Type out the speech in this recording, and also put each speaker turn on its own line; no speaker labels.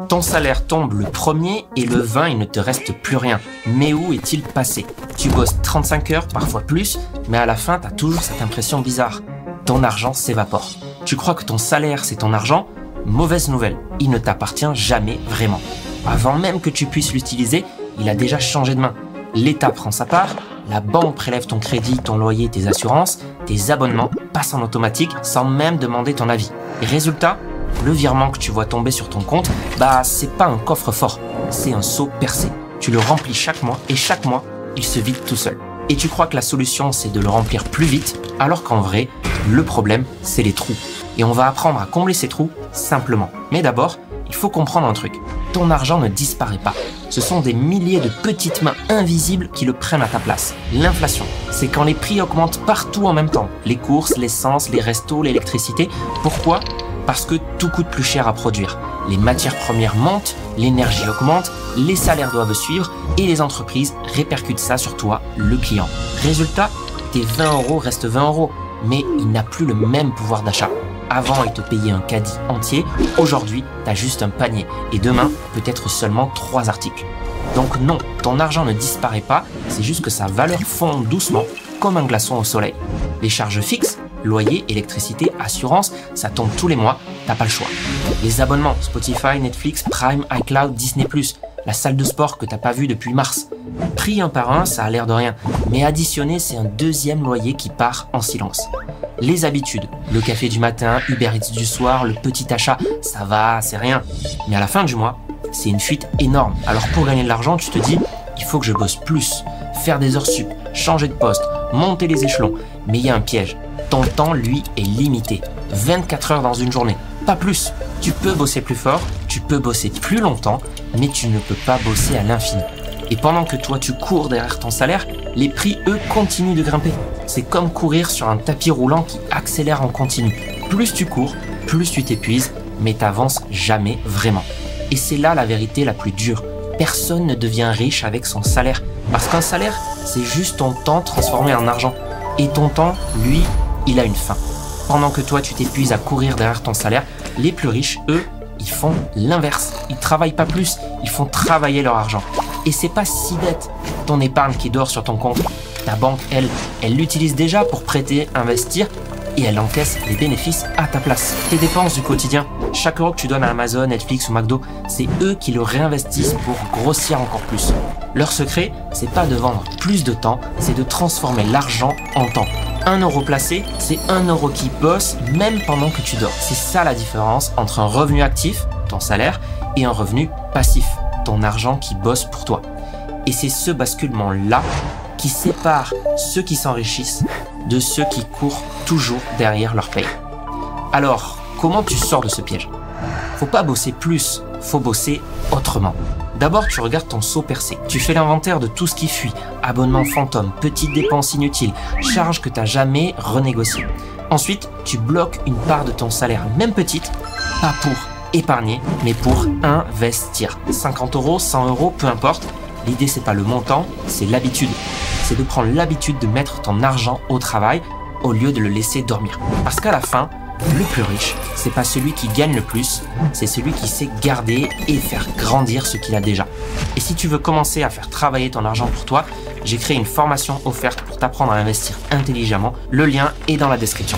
Ton salaire tombe le 1er et le 20, il ne te reste plus rien. Mais où est-il passé? Tu bosses 35 heures, parfois plus, mais à la fin, tu as toujours cette impression bizarre. Ton argent s'évapore. Tu crois que ton salaire, c'est ton argent? Mauvaise nouvelle, il ne t'appartient jamais vraiment. Avant même que tu puisses l'utiliser, il a déjà changé de main. L'État prend sa part, la banque prélève ton crédit, ton loyer, tes assurances, tes abonnements passent en automatique sans même demander ton avis. Et résultat, le virement que tu vois tomber sur ton compte, c'est pas un coffre-fort, c'est un seau percé. Tu le remplis chaque mois et chaque mois, il se vide tout seul. Et tu crois que la solution, c'est de le remplir plus vite, alors qu'en vrai, le problème, c'est les trous. Et on va apprendre à combler ces trous simplement. Mais d'abord, il faut comprendre un truc. Ton argent ne disparaît pas. Ce sont des milliers de petites mains invisibles qui le prennent à ta place. L'inflation, c'est quand les prix augmentent partout en même temps. Les courses, l'essence, les restos, l'électricité. Pourquoi ? Parce que tout coûte plus cher à produire. Les matières premières montent, l'énergie augmente, les salaires doivent suivre et les entreprises répercutent ça sur toi, le client. Résultat, tes 20 € restent 20 €, mais il n'a plus le même pouvoir d'achat. Avant, il te payait un caddie entier. Aujourd'hui, tu as juste un panier. Et demain, peut-être seulement 3 articles. Donc non, ton argent ne disparaît pas. C'est juste que sa valeur fond doucement, comme un glaçon au soleil. Les charges fixes, loyer, électricité, assurance, ça tombe tous les mois. T'as pas le choix. Les abonnements, Spotify, Netflix, Prime, iCloud, Disney+, la salle de sport que t'as pas vue depuis mars. Pris un par un, ça a l'air de rien. Mais additionné, c'est un deuxième loyer qui part en silence. Les habitudes, le café du matin, Uber Eats du soir, le petit achat, ça va, c'est rien. Mais à la fin du mois, c'est une fuite énorme. Alors pour gagner de l'argent, tu te dis, il faut que je bosse plus, faire des heures sup, changer de poste, monter les échelons. Mais il y a un piège. Ton temps, lui, est limité. 24 heures dans une journée, pas plus. Tu peux bosser plus fort, tu peux bosser plus longtemps, mais tu ne peux pas bosser à l'infini. Et pendant que toi, tu cours derrière ton salaire, les prix, eux, continuent de grimper. C'est comme courir sur un tapis roulant qui accélère en continu. Plus tu cours, plus tu t'épuises, mais t'avances jamais vraiment. Et c'est là la vérité la plus dure. Personne ne devient riche avec son salaire. Parce qu'un salaire, c'est juste ton temps transformé en argent. Et ton temps, lui, il a une fin. Pendant que toi, tu t'épuises à courir derrière ton salaire, les plus riches, eux, ils font l'inverse. Ils travaillent pas plus, ils font travailler leur argent. Et c'est pas si bête. Ton épargne qui dort sur ton compte, ta banque, elle l'utilise déjà pour prêter, investir, et elle encaisse les bénéfices à ta place. Tes dépenses du quotidien, chaque euro que tu donnes à Amazon, Netflix ou McDo, c'est eux qui le réinvestissent pour grossir encore plus. Leur secret, c'est pas de vendre plus de temps, c'est de transformer l'argent en temps. 1 euro placé, c'est 1 euro qui bosse même pendant que tu dors. C'est ça la différence entre un revenu actif, ton salaire, et un revenu passif, ton argent qui bosse pour toi. Et c'est ce basculement-là qui sépare ceux qui s'enrichissent de ceux qui courent toujours derrière leur paye. Alors, comment tu sors de ce piège? Faut pas bosser plus, faut bosser autrement. D'abord, tu regardes ton seau percé. Tu fais l'inventaire de tout ce qui fuit. Abonnement fantôme, petites dépenses inutiles, charges que tu n'as jamais renégociées. Ensuite, tu bloques une part de ton salaire, même petite, pas pour épargner, mais pour investir. 50 €, 100 €, peu importe. L'idée, c'est pas le montant, c'est l'habitude. C'est de prendre l'habitude de mettre ton argent au travail au lieu de le laisser dormir. Parce qu'à la fin, le plus riche, c'est pas celui qui gagne le plus, c'est celui qui sait garder et faire grandir ce qu'il a déjà. Et si tu veux commencer à faire travailler ton argent pour toi, j'ai créé une formation offerte pour t'apprendre à investir intelligemment. Le lien est dans la description.